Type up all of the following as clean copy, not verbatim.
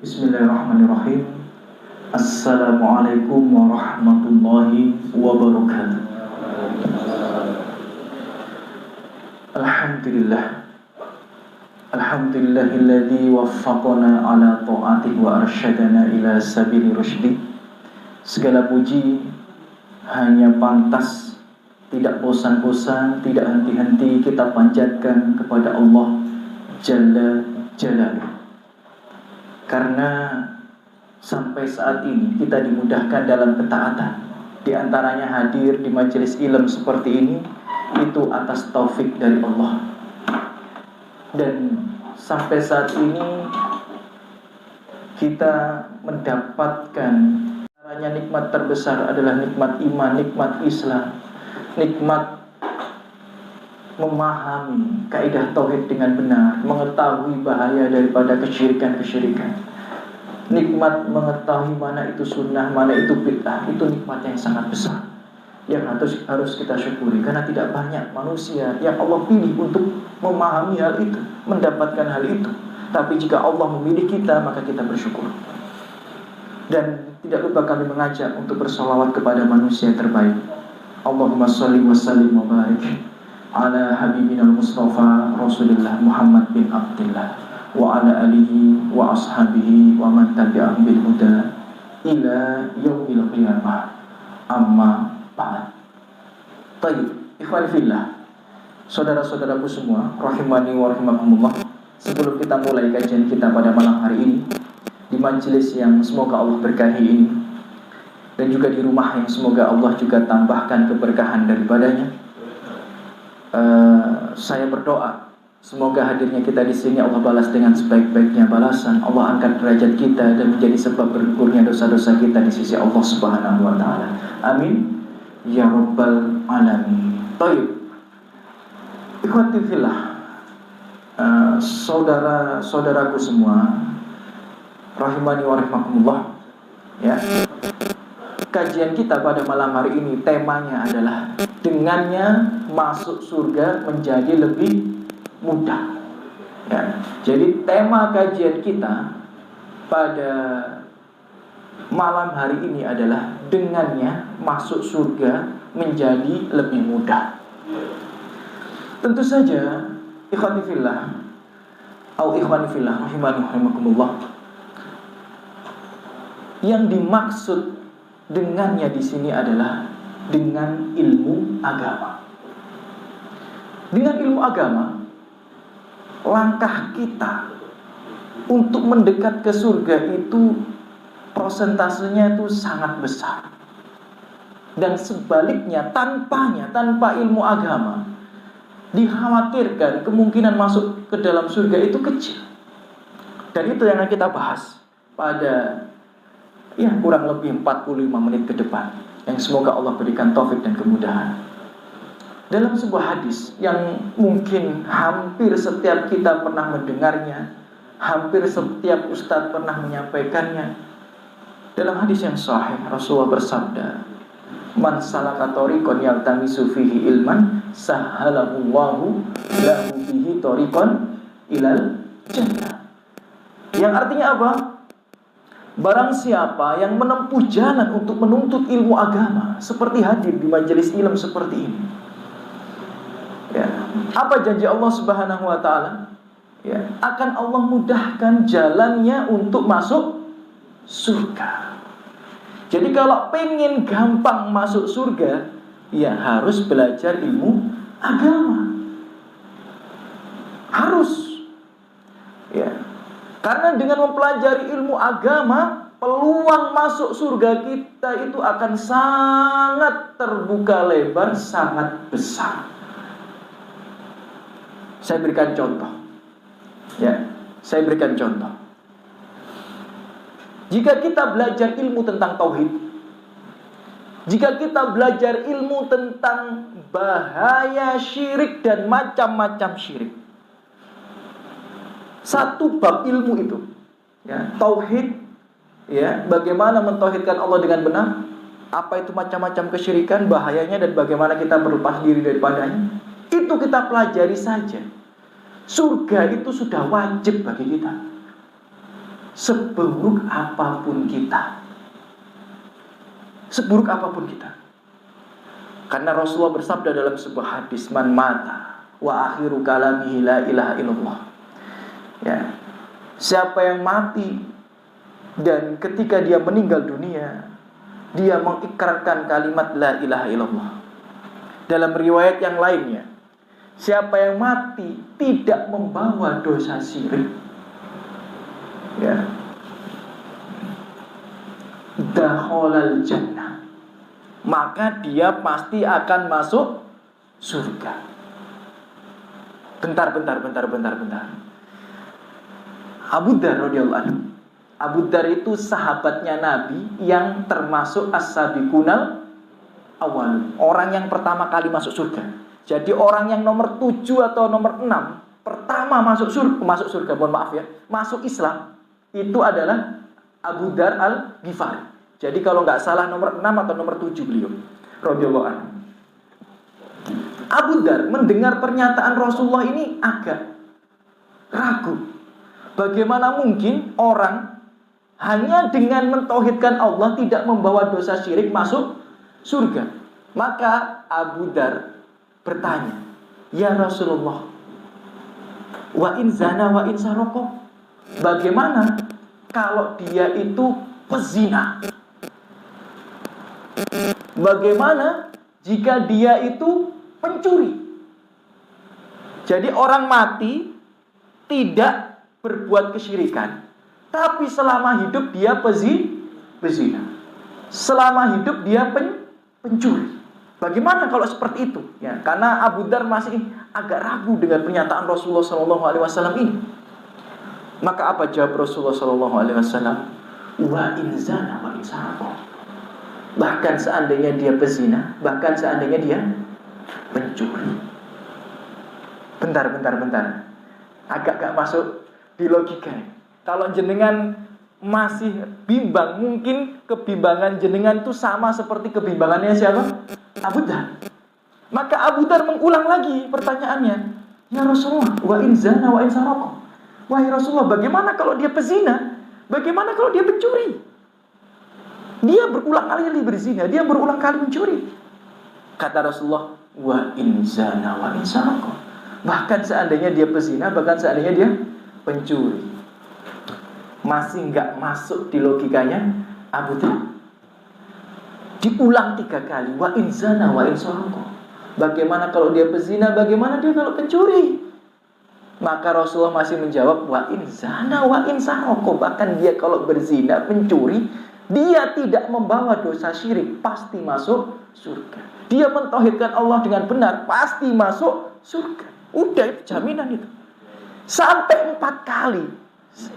Bismillahirrahmanirrahim. Assalamualaikum warahmatullahi wabarakatuh. Alhamdulillah. Alhamdulillahilladzi waffaqana ala ta'atihi wa arsyadana ila sabili rusydi. Segala puji hanya pantas, tidak bosan-bosan, tidak henti-henti kita panjatkan kepada Allah Jalla Jalaluhu. Karena sampai saat ini kita dimudahkan dalam ketaatan. Di antaranya hadir di majelis ilmu seperti ini, itu atas taufik dari Allah. Dan sampai saat ini kita mendapatkan caranya nikmat terbesar adalah nikmat iman, nikmat Islam, nikmat memahami kaidah tauhid dengan benar, mengetahui bahaya daripada kesyirikan-kesyirikan, nikmat mengetahui mana itu sunnah, mana itu bid'ah. Itu nikmat yang sangat besar yang harus kita syukuri, karena tidak banyak manusia yang Allah pilih untuk memahami hal itu, mendapatkan hal itu. Tapi jika Allah memilih kita, maka kita bersyukur. Dan tidak lupa kami mengajak untuk bersolawat kepada manusia terbaik. Allahumma sholli wa sallim wa barik ala habibina al-Mustafa Rasulullah Muhammad bin Abdullah wa ala alihi wa ashabihi wa man tabi'ahum bil huda ila yaumil qiyamah. Amma ba'd. Baik, ikhwan fillah, saudara-saudaraku semua, rahimani wa rahimakumullah. Sebelum kita mulai kajian kita pada malam hari ini di majelis yang semoga Allah berkahi ini, dan juga di rumah yang semoga Allah juga tambahkan keberkahan daripadanya, saya berdoa semoga hadirnya kita di sini Allah balas dengan sebaik-baiknya balasan. Allah angkat derajat kita dan menjadi sebab bergugurnya dosa-dosa kita di sisi Allah Subhanahu wa taala. Amin ya rabbal alamin. Baik, ikhwati fillah, saudara-saudaraku semua, rahimani wa rahimakumullah, ya. Kajian kita pada malam hari ini temanya adalah dengannya masuk surga menjadi lebih mudah, ya. Jadi tema kajian kita pada malam hari ini adalah dengannya masuk surga menjadi lebih mudah. Tentu saja ikhwani fillah atau ikhwani fillah rahimani wa rahimakumullah, yang dimaksud dengannya di sini adalah dengan ilmu agama. Dengan ilmu agama, langkah kita untuk mendekat ke surga itu prosentasenya itu sangat besar. Dan sebaliknya, tanpa ilmu agama, dikhawatirkan kemungkinan masuk ke dalam surga itu kecil. Dan itu yang akan kita bahas pada kurang lebih 45 menit ke depan, yang semoga Allah berikan taufik dan kemudahan. Dalam sebuah hadis yang mungkin hampir setiap kita pernah mendengarnya, hampir setiap ustadz pernah menyampaikannya. Dalam hadis yang sahih, Rasulullah bersabda, "Man salaka thoriqan yaltamisu fihi ilman, sahhalallahu lahu bihi thoriqan ilal jannah." Yang artinya apa? Barang siapa yang menempuh jalan untuk menuntut ilmu agama, seperti hadir di majelis ilmu seperti ini, ya, apa janji Allah Subhanahu wa taala? Ya, akan Allah mudahkan jalannya untuk masuk surga. Jadi kalau pengen gampang masuk surga, ya harus belajar ilmu agama. Harus. Ya. Karena dengan mempelajari ilmu agama, peluang masuk surga kita itu akan sangat terbuka lebar, sangat besar. Saya berikan contoh. Ya, saya berikan contoh. Jika kita belajar ilmu tentang tauhid, jika kita belajar ilmu tentang bahaya syirik dan macam-macam syirik, satu bab ilmu itu, ya, tauhid, ya, bagaimana mentauhidkan Allah dengan benar, apa itu macam-macam kesyirikan, bahayanya, dan bagaimana kita berlepas diri daripadanya, itu kita pelajari saja. Surga itu sudah wajib bagi kita. seburuk apapun kita. Seburuk apapun kita. Karena Rasulullah bersabda dalam sebuah hadis, man mata wa akhiru kalamihi la ilaha illallah. Ya. Siapa yang mati dan ketika dia meninggal dunia, dia mengikrarkan kalimat la ilaha illallah. Dalam riwayat yang lainnya, siapa yang mati tidak membawa dosa syirik, ya, dakhalal jannah, maka dia pasti akan masuk surga. Bentar. Abu Dzar radhiyallahu anhu. Abu Dzar itu sahabatnya Nabi yang termasuk as-sabiqunal awal, orang yang pertama kali masuk surga. Jadi orang yang nomor 7 atau nomor 6 pertama masuk surga, mohon maaf ya, masuk Islam, itu adalah Abu Dzar al-Ghifari. Jadi kalau nggak salah nomor 6 atau nomor 7 beliau radhiyallahu anhu. Abu Dzar mendengar pernyataan Rasulullah ini agak ragu. Bagaimana mungkin orang hanya dengan mentauhidkan Allah tidak membawa dosa syirik masuk surga? Maka Abu Dzar bertanya, ya Rasulullah, wa in zana wa in saroko, bagaimana kalau dia itu pezina? Bagaimana jika dia itu pencuri? Jadi orang mati tidak berbuat kesyirikan, tapi selama hidup dia pezina. Selama hidup dia pencuri. Bagaimana kalau seperti itu? Ya, karena Abu Dzar masih agak ragu dengan pernyataan Rasulullah SAW ini. Maka apa jawab Rasulullah SAW? Wa in zana wa in sarqa. Bahkan seandainya dia pezina, bahkan seandainya dia pencuri. Bentar. Agak gak masuk di logika. Kalau jenengan masih bimbang, mungkin kebimbangan jenengan itu sama seperti kebimbangannya siapa? Abu Dzar. Maka Abu Dzar mengulang lagi pertanyaannya, ya Rasulullah, wa in zana wa in sarqa. Wahai Rasulullah, bagaimana kalau dia pezina? Bagaimana kalau dia pencuri? Dia berulang kali berzina, dia berulang kali mencuri. Kata Rasulullah, wa in zana wa in sarqa. Bahkan seandainya dia pezina, bahkan seandainya dia pencuri. Masih enggak masuk di logikanya Abu Dzar. Diulang 3 kali, wa in zana wa in sarqa. Bagaimana kalau dia pezina, bagaimana dia kalau pencuri? Maka Rasulullah masih menjawab, wa in zana wa in sarqa. Bahkan dia kalau berzina, pencuri, dia tidak membawa dosa syirik, pasti masuk surga. Dia mentauhidkan Allah dengan benar, pasti masuk surga. Udah, itu jaminan itu. Sampai 4 kali.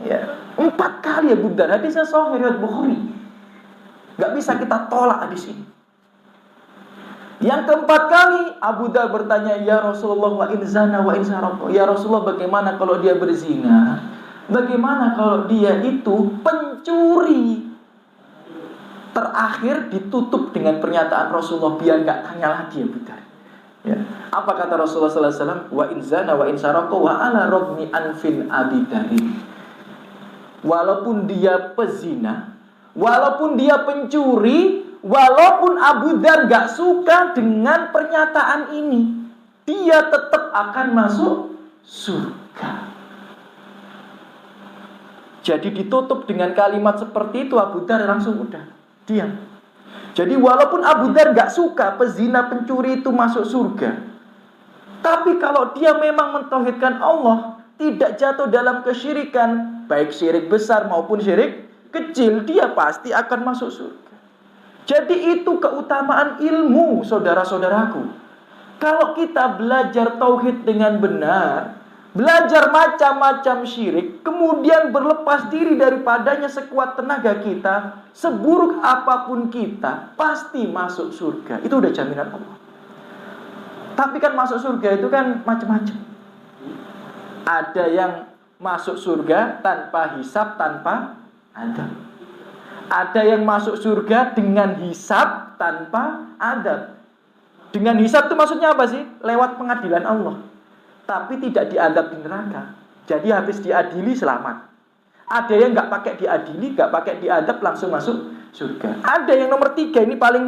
Ya, 4 kali Abu Dzar. Hadisnya sahih riwayat Bukhari. Gak bisa kita tolak hadis ini. Yang keempat kali Abu Dzar bertanya, ya Rasulullah, wa in zana wa in sarqa. Ya Rasulullah, bagaimana kalau dia berzina? Bagaimana kalau dia itu pencuri? Terakhir ditutup dengan pernyataan Rasulullah biar gak tanya lagi Abu Dzar. Ya. Apa kata Rasulullah SAW? Wa in zana wa in sarqa wa ala rogni anfil abidarin. Walaupun dia pezina, walaupun dia pencuri, walaupun Abu Dzar gak suka dengan pernyataan ini, dia tetap akan masuk surga. Jadi ditutup dengan kalimat seperti itu, Abu Dzar langsung udah diam. Jadi walaupun Abu Dzar gak suka pezina pencuri itu masuk surga, tapi kalau dia memang mentauhidkan Allah, tidak jatuh dalam kesyirikan, baik syirik besar maupun syirik kecil, dia pasti akan masuk surga. Jadi itu keutamaan ilmu, saudara-saudaraku. Kalau kita belajar tauhid dengan benar, belajar macam-macam syirik, kemudian berlepas diri daripadanya sekuat tenaga kita, seburuk apapun kita, pasti masuk surga. Itu udah jaminan Allah. Tapi kan masuk surga itu kan macam-macam. Ada yang masuk surga tanpa hisab, tanpa adab. Ada yang masuk surga dengan hisab, tanpa adab. Dengan hisab itu maksudnya apa sih? Lewat pengadilan Allah, tapi tidak diadab di neraka. Jadi habis diadili selamat. Ada yang nggak pakai diadili, nggak pakai diadab, langsung masuk surga. Ada yang nomor 3, ini paling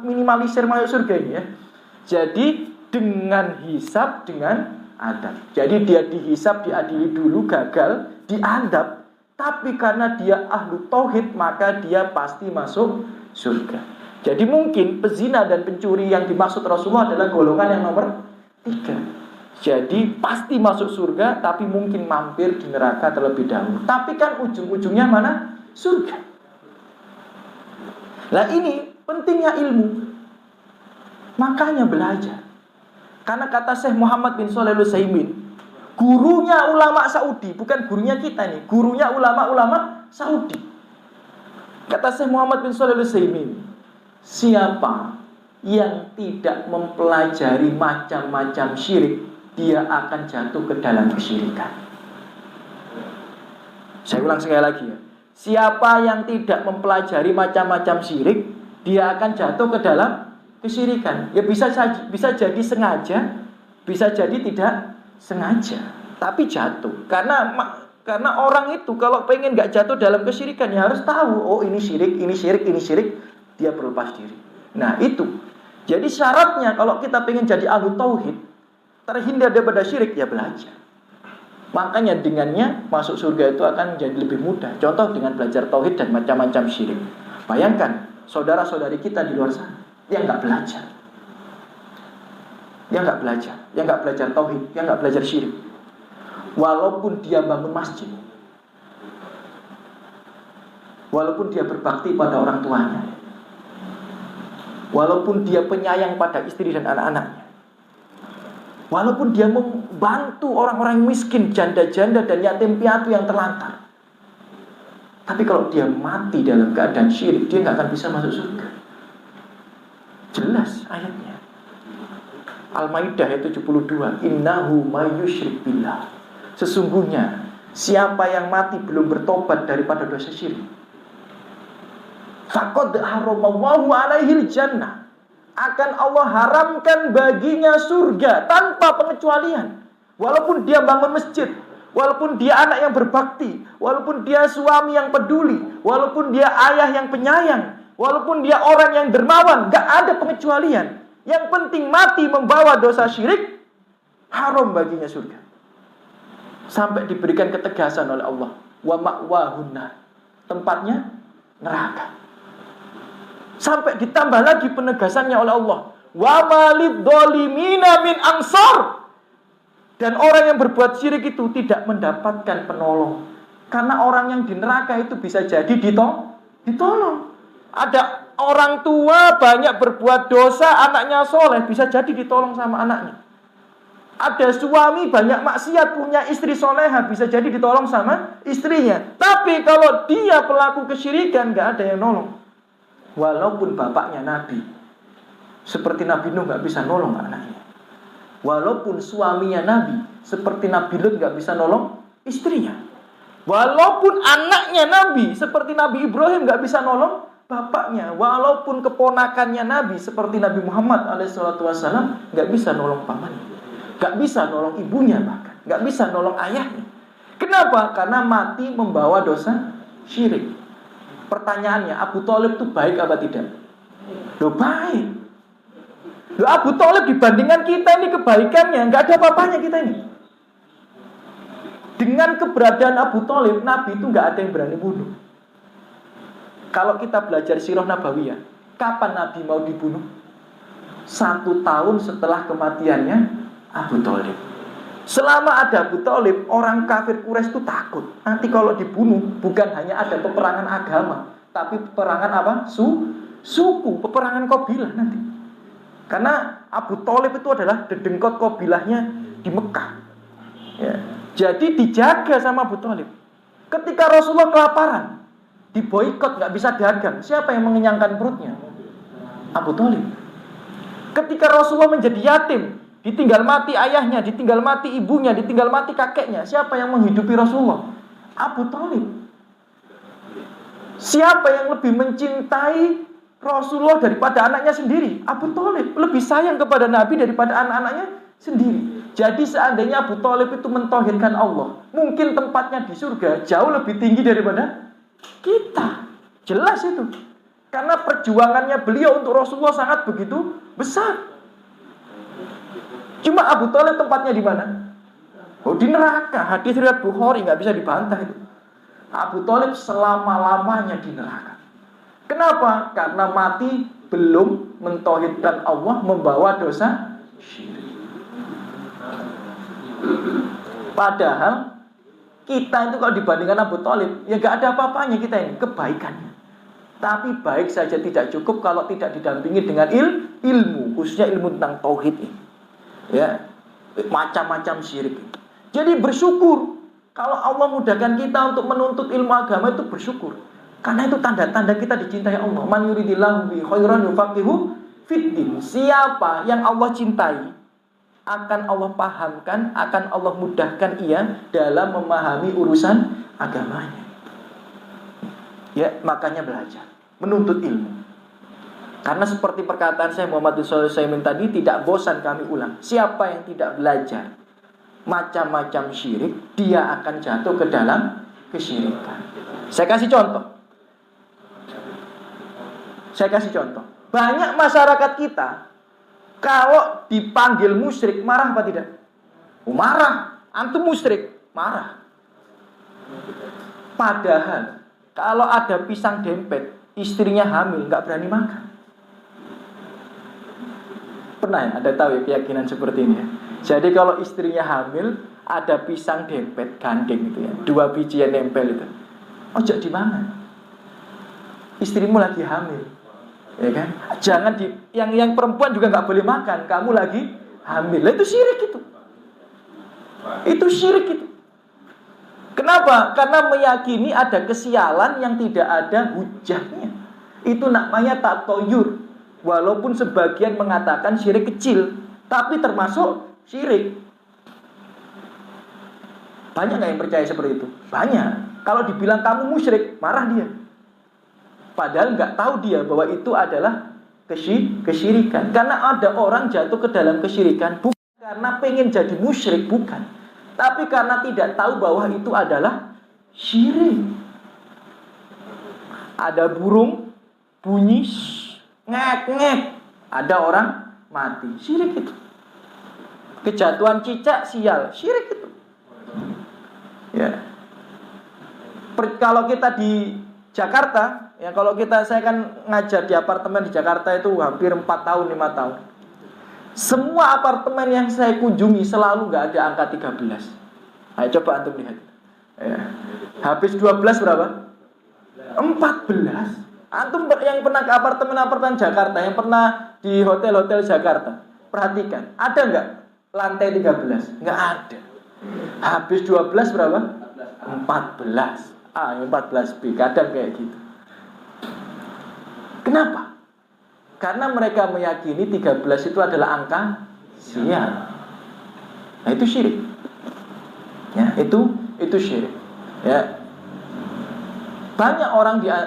minimalisir masuk surga ini ya. Jadi dengan hisab, dengan adab. Jadi dia dihisab, diadili dulu, gagal, diadab. Tapi karena dia ahlu tauhid, maka dia pasti masuk surga. Jadi mungkin pezina dan pencuri yang dimaksud Rasulullah adalah golongan yang nomor 3. Jadi pasti masuk surga, tapi mungkin mampir di neraka terlebih dahulu. Tapi kan ujung-ujungnya mana? Surga. Nah ini pentingnya ilmu. Makanya belajar. Karena kata Syekh Muhammad bin Shalih Al-Utsaimin, gurunya ulama Saudi, bukan gurunya kita nih, gurunya ulama-ulama Saudi. Kata Syekh Muhammad bin Shalih Al-Utsaimin, siapa yang tidak mempelajari macam-macam syirik, dia akan jatuh ke dalam kesyirikan. Saya ulang sekali lagi ya. Siapa yang tidak mempelajari macam-macam syirik, dia akan jatuh ke dalam kesyirikan. Ya bisa jadi sengaja, bisa jadi tidak sengaja, tapi jatuh. Karena orang itu kalau pengen gak jatuh dalam kesyirikan, ya harus tahu, oh ini syirik, ini syirik, ini syirik, dia berlepas diri. Nah itu. Jadi syaratnya kalau kita pengen jadi ahlu tauhid, terhindar daripada syirik, ya belajar. Makanya dengannya masuk surga itu akan jadi lebih mudah. Contoh dengan belajar tauhid dan macam-macam syirik. Bayangkan saudara-saudari kita di luar sana yang nggak belajar, yang nggak belajar tauhid, yang nggak belajar syirik. Walaupun dia bangun masjid, walaupun dia berbakti pada orang tuanya, walaupun dia penyayang pada istri dan anak-anaknya, walaupun dia membantu orang-orang miskin, janda-janda dan yatim piatu yang terlantar, tapi kalau dia mati dalam keadaan syirik, dia nggak akan bisa masuk surga. Jelas ayatnya. Al-Maidah ayat 72. Innahu mayyusyrik billah. Sesungguhnya siapa yang mati belum bertobat daripada dosa syirik, faqad haramallahu alaihil jannah, akan Allah haramkan baginya surga tanpa pengecualian. Walaupun dia bangun masjid, walaupun dia anak yang berbakti, walaupun dia suami yang peduli, walaupun dia ayah yang penyayang, walaupun dia orang yang dermawan, gak ada pengecualian. Yang penting mati membawa dosa syirik, haram baginya surga. Sampai diberikan ketegasan oleh Allah, wa ma'wahunna, tempatnya neraka. Sampai ditambah lagi penegasannya oleh Allah, wa malid dolimina min ansar, dan orang yang berbuat syirik itu tidak mendapatkan penolong. Karena orang yang di neraka itu bisa jadi ditolong. Ada orang tua banyak berbuat dosa, anaknya soleh, bisa jadi ditolong sama anaknya. Ada suami banyak maksiat, punya istri soleha, bisa jadi ditolong sama istrinya. Tapi kalau dia pelaku kesyirikan, gak ada yang nolong. Walaupun bapaknya Nabi, seperti Nabi Nuh gak bisa nolong anaknya. Walaupun suaminya Nabi, seperti Nabi Lut gak bisa nolong istrinya. Walaupun anaknya Nabi, seperti Nabi Ibrahim gak bisa nolong bapaknya. Walaupun keponakannya Nabi, seperti Nabi Muhammad SAW, gak bisa nolong pamannya, gak bisa nolong ibunya, bahkan gak bisa nolong ayahnya. Kenapa? Karena mati membawa dosa syirik. Pertanyaannya, Abu Thalib itu baik apa tidak? Loh baik. Loh Abu Thalib dibandingkan kita ini kebaikannya gak ada apa-apanya kita ini. Dengan keberadaan Abu Thalib, Nabi itu gak ada yang berani bunuh. Kalau kita belajar sirah nabawiyah, kapan Nabi mau dibunuh? 1 tahun setelah kematiannya Abu Thalib. Selama ada Abu Thalib, orang kafir Quraisy itu takut. Nanti kalau dibunuh, bukan hanya ada peperangan agama, tapi peperangan apa? Suku, peperangan kabilah nanti. Karena Abu Thalib itu adalah dedengkot kabilahnya di Mekah. Ya. Jadi dijaga sama Abu Thalib. Ketika Rasulullah kelaparan, diboikot, gak bisa dagang, siapa yang mengenyangkan perutnya? Abu Thalib. Ketika Rasulullah menjadi yatim, ditinggal mati ayahnya, ditinggal mati ibunya, ditinggal mati kakeknya, siapa yang menghidupi Rasulullah? Abu Thalib. Siapa yang lebih mencintai Rasulullah daripada anaknya sendiri? Abu Thalib. Lebih sayang kepada Nabi daripada anak-anaknya sendiri. Jadi seandainya Abu Thalib itu mentauhidkan Allah, mungkin tempatnya di surga jauh lebih tinggi daripada kita. Jelas itu. Karena perjuangannya beliau untuk Rasulullah sangat begitu besar. Cuma Abu Thalib tempatnya di mana? Oh, di neraka. Hadis riwayat Bukhari, nggak bisa dibantah itu. Abu Thalib selama-lamanya di neraka. Kenapa? Karena mati belum mentauhidkan Allah, membawa dosa syirik. Padahal kita itu kalau dibandingkan Abu Thalib, ya gak ada apa-apanya kita ini, kebaikannya. Tapi baik saja tidak cukup kalau tidak didampingi dengan ilmu, khususnya ilmu tentang tauhid ini. Ya, macam-macam syirik. Jadi bersyukur kalau Allah mudahkan kita untuk menuntut ilmu agama, itu bersyukur. Karena itu tanda-tanda kita dicintai Allah. Man yuridillahu bi khairan yufaqihu fiddin. Siapa yang Allah cintai, akan Allah pahamkan, akan Allah mudahkan ia dalam memahami urusan agamanya. Ya, makanya belajar, menuntut ilmu. Karena seperti perkataan saya Muhammad Shalih Utsaimin tadi, tidak bosan kami ulang. Siapa yang tidak belajar macam-macam syirik, dia akan jatuh ke dalam kesyirikan. Saya kasih contoh. Banyak masyarakat kita kalau dipanggil musyrik marah apa tidak? Oh, marah. Antum musyrik, marah. Padahal kalau ada pisang dempet, istrinya hamil, nggak berani makan. Pernah ya? Ada tahu ya keyakinan seperti ini ya? Jadi kalau istrinya hamil, ada pisang dempet gandeng gitu ya, 2 biji yang nempel itu, ojo dimangan. Istrimu lagi hamil, ya kan? Jangan yang perempuan juga nggak boleh makan. Kamu lagi hamil, itu syirik itu. Itu syirik itu. Kenapa? Karena meyakini ada kesialan yang tidak ada hujahnya. Itu namanya tatoyur. Walaupun sebagian mengatakan syirik kecil, tapi termasuk syirik. Banyak nggak yang percaya seperti itu? Banyak. Kalau dibilang kamu musyrik, marah dia. Padahal nggak tahu dia bahwa itu adalah kesyirikan. Karena ada orang jatuh ke dalam kesyirikan bukan karena pengen jadi musyrik, bukan. Tapi karena tidak tahu bahwa itu adalah syirik. Ada burung bunyi ngek-ngek, ada orang mati, syirik itu. Kejatuhan cicak sial, syirik itu. Ya. Kalau kita di Jakarta, ya kalau saya kan ngajar di apartemen di Jakarta itu hampir 4 tahun, 5 tahun. Semua apartemen yang saya kunjungi selalu nggak ada angka 13. Ayo coba antum lihat. Ya. Habis 12 berapa? 14. Antum yang pernah ke apartemen Jakarta, yang pernah di hotel-hotel Jakarta, perhatikan, ada nggak lantai 13? Nggak ada. Habis 12 berapa? 14. 14B, kadang kayak gitu. Kenapa? Karena mereka meyakini 13 itu adalah angka sial. Nah, itu syirik. Ya, itu syirik. Ya. Banyak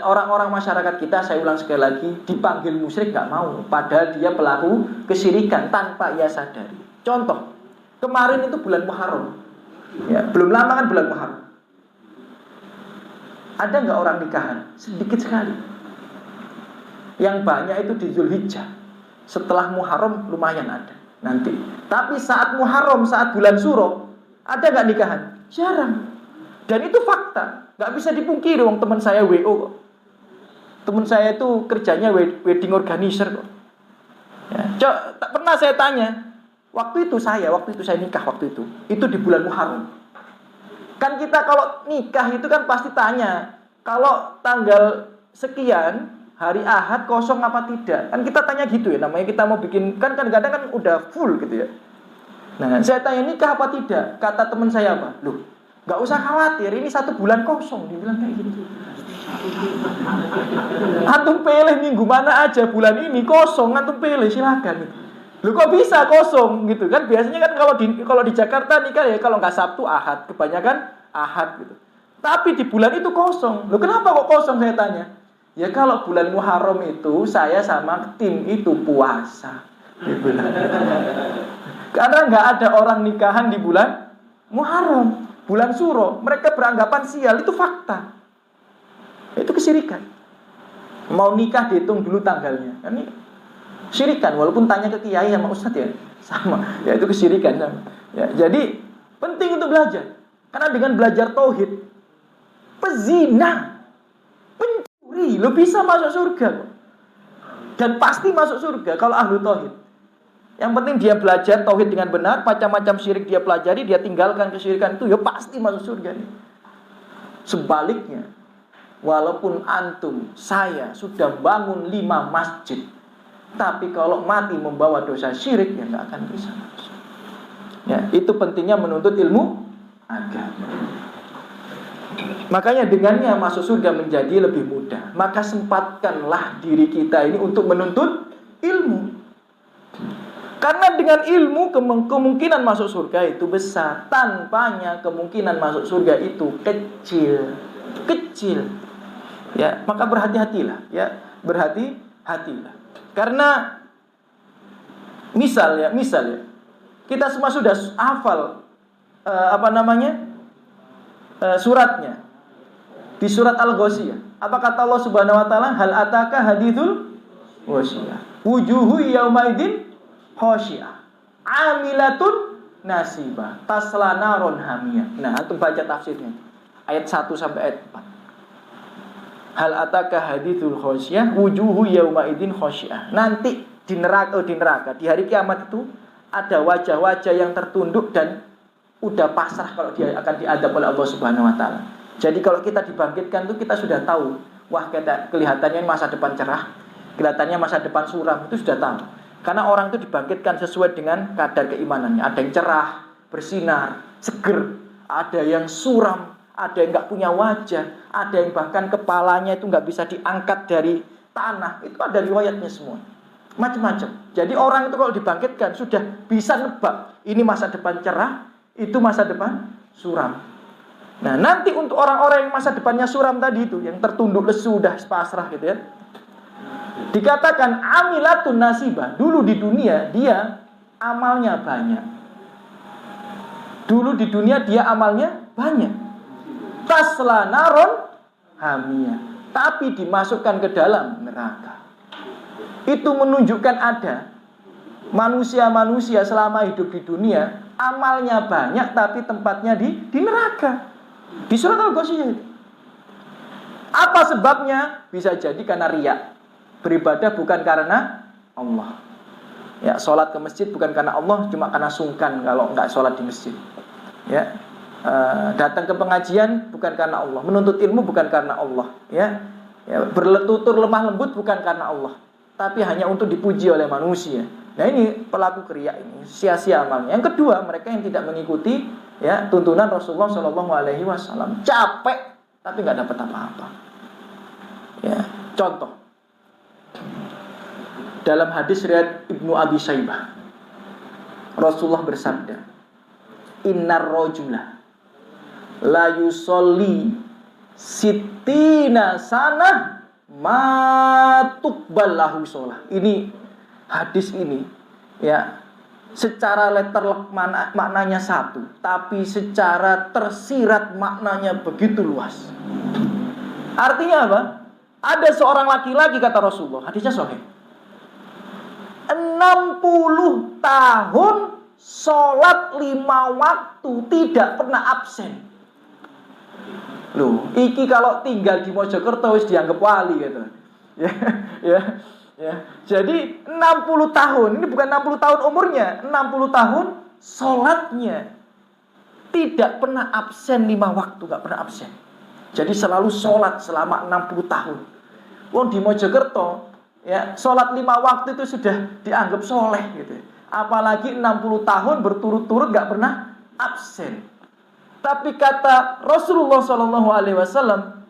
orang-orang masyarakat kita, saya ulang sekali lagi, dipanggil musyrik gak mau, padahal dia pelaku kesyirikan tanpa ia sadari. Contoh, kemarin itu bulan Muharram. Ya, belum lama kan bulan Muharram. Ada gak orang nikahan? Sedikit sekali. Yang banyak itu di Zulhijjah. Setelah Muharram lumayan ada nanti. Tapi saat Muharram, saat bulan Suro, ada gak nikahan? Jarang. Dan itu fakta. Gak bisa dipungkiri, wong teman saya WO kok. Teman saya itu kerjanya wedding organizer kok. Ya, tak pernah saya tanya. Waktu itu saya nikah itu di bulan Muharram. Kan kita kalau nikah itu kan pasti tanya, kalau tanggal sekian hari Ahad kosong apa tidak? Kan kita tanya gitu ya, namanya kita mau bikin, kan kadang-kadang kan udah full gitu ya. Nah, saya tanya nikah apa tidak? Kata teman saya apa? Loh, gak usah khawatir, ini 1 bulan kosong. Dibilang kayak gitu. Antum pilih minggu mana aja bulan ini kosong, antum pilih silakan. Loh kok bisa kosong gitu kan? Biasanya kan kalau di Jakarta nikah ya kalau nggak Sabtu Ahad, kebanyakan Ahad gitu. Tapi di bulan itu kosong. Loh kenapa kok kosong, saya tanya? Ya kalau bulan Muharram itu saya sama tim itu puasa. Karena nggak ada orang nikahan di bulan Muharram, bulan Suro. Mereka beranggapan sial, itu fakta. Itu kesyirikan. Mau nikah dihitung dulu tanggalnya. Ini syirikan, walaupun tanya ke kiai sama ustadz ya sama. Ya itu kesyirikan sama. Ya, jadi penting untuk belajar. Karena dengan belajar tauhid, pezina, pencuri, lo bisa masuk surga. Dan pasti masuk surga kalau ahlu tauhid. Yang penting dia belajar tauhid dengan benar, macam-macam syirik dia pelajari, dia tinggalkan kesyirikan itu, ya pasti masuk surga. Sebaliknya, walaupun antum, saya sudah bangun 5 masjid, tapi kalau mati membawa dosa syirik, ya nggak akan bisa masuk. Ya, itu pentingnya menuntut ilmu agama. Makanya dengannya masuk surga menjadi lebih mudah. Maka sempatkanlah diri kita ini untuk menuntut ilmu. Karena dengan ilmu kemungkinan masuk surga itu besar. Tanpanya kemungkinan masuk surga itu kecil. Ya, maka berhati-hatilah, ya, berhati-hatilah. Karena misal ya, kita semua sudah hafal suratnya. Di surat Al-Ghasyiyah, apa kata Allah Subhanahu wa taala? Hal ataka hadithul ghasyiyah. Wujuhu yaumaidin khasyiah. Amilatun nasibah. Tasla naron hamiyah. Nah, antum baca tafsirnya. Ayat 1 sampai ayat 4. Hal ataka hadithul ghasyiyah, wujuhu yaumaidin khasyiah. Nanti di neraka, di hari kiamat itu ada wajah-wajah yang tertunduk dan udah pasrah kalau dia akan diadab oleh Allah Subhanahu wa taala. Jadi kalau kita dibangkitkan itu kita sudah tahu, wah kelihatannya masa depan cerah, kelihatannya masa depan suram, itu sudah tahu. Karena orang itu dibangkitkan sesuai dengan kadar keimanannya. Ada yang cerah, bersinar, seger, ada yang suram, ada yang nggak punya wajah, ada yang bahkan kepalanya itu nggak bisa diangkat dari tanah. Itu ada riwayatnya semua, macam-macam. Jadi orang itu kalau dibangkitkan sudah bisa nebak, ini masa depan cerah, itu masa depan suram. Nah, nanti untuk orang-orang yang masa depannya suram tadi itu, yang tertunduk lesu, sudah pasrah gitu ya, dikatakan amilatun nasibah. Dulu di dunia dia amalnya banyak. Tasla naron hamiyah. Tapi dimasukkan ke dalam neraka. Itu menunjukkan ada manusia-manusia selama hidup di dunia amalnya banyak tapi tempatnya di neraka. Di surat Al-Ghasyiyah itu. Apa sebabnya? Bisa jadi karena riya. Beribadah bukan karena Allah. Ya, sholat ke masjid bukan karena Allah, cuma karena sungkan kalau enggak sholat di masjid. Ya, datang ke pengajian bukan karena Allah, menuntut ilmu bukan karena Allah. Ya, bertutur lemah lembut bukan karena Allah, tapi hanya untuk dipuji oleh manusia. Nah, ini pelaku riya ini sia-sia amalnya. Yang kedua, mereka yang tidak mengikuti ya tuntunan Rasulullah SAW. Capek tapi nggak dapat apa-apa. Ya, contoh dalam hadis riwayat Ibnu Abi Syaibah, Rasulullah bersabda, Innar rajula la yusolli sittina sanah ma tuqbal lahu shalah. Ini hadis ini ya secara letterlek maknanya satu, tapi secara tersirat maknanya begitu luas. Artinya apa? Ada seorang laki-laki, kata Rasulullah, hadisnya sahih, 60 tahun sholat 5 waktu tidak pernah absen. Loh, iki kalau tinggal di Mojokerto wis dianggap wali gitu. Ya. Jadi 60 tahun, ini bukan 60 tahun umurnya, 60 tahun sholatnya tidak pernah absen 5 waktu, gak pernah absen. Jadi selalu sholat selama 60 tahun. Wong di Mojokerto ya, sholat 5 waktu itu sudah dianggap soleh gitu. Apalagi 60 tahun berturut-turut gak pernah absen. Tapi kata Rasulullah SAW,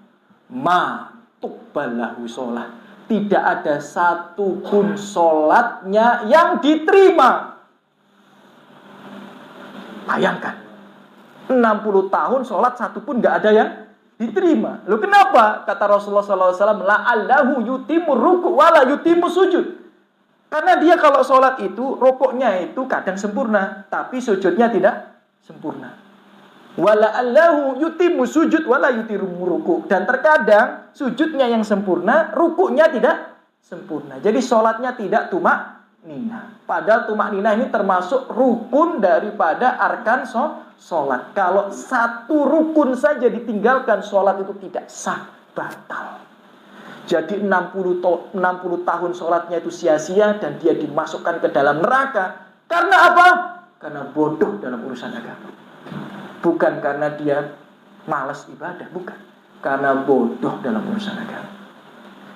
ma tuqbalahu sholat. Tidak ada satu pun sholatnya yang diterima. Bayangkan, 60 tahun sholat satu pun gak ada yang diterima. Loh, kenapa? Kata Rasulullah SAW, la'allahu yutimur ruku' wala yutimur sujud. Karena dia kalau sholat itu, rukuknya itu kadang sempurna, tapi sujudnya tidak sempurna. Wala'allahu yutimu sujud wala yutimu ruku. Dan terkadang sujudnya yang sempurna, rukuknya tidak sempurna. Jadi sholatnya tidak tumak nina. Padahal tumak nina ini termasuk rukun daripada arkan sholat. Kalau satu rukun saja ditinggalkan, sholat itu tidak sah, batal. Jadi 60 tahun sholatnya itu sia-sia dan dia dimasukkan ke dalam neraka. Karena apa? Karena bodoh dalam urusan agama. Bukan karena dia malas ibadah, bukan. Karena bodoh dalam urusan agama.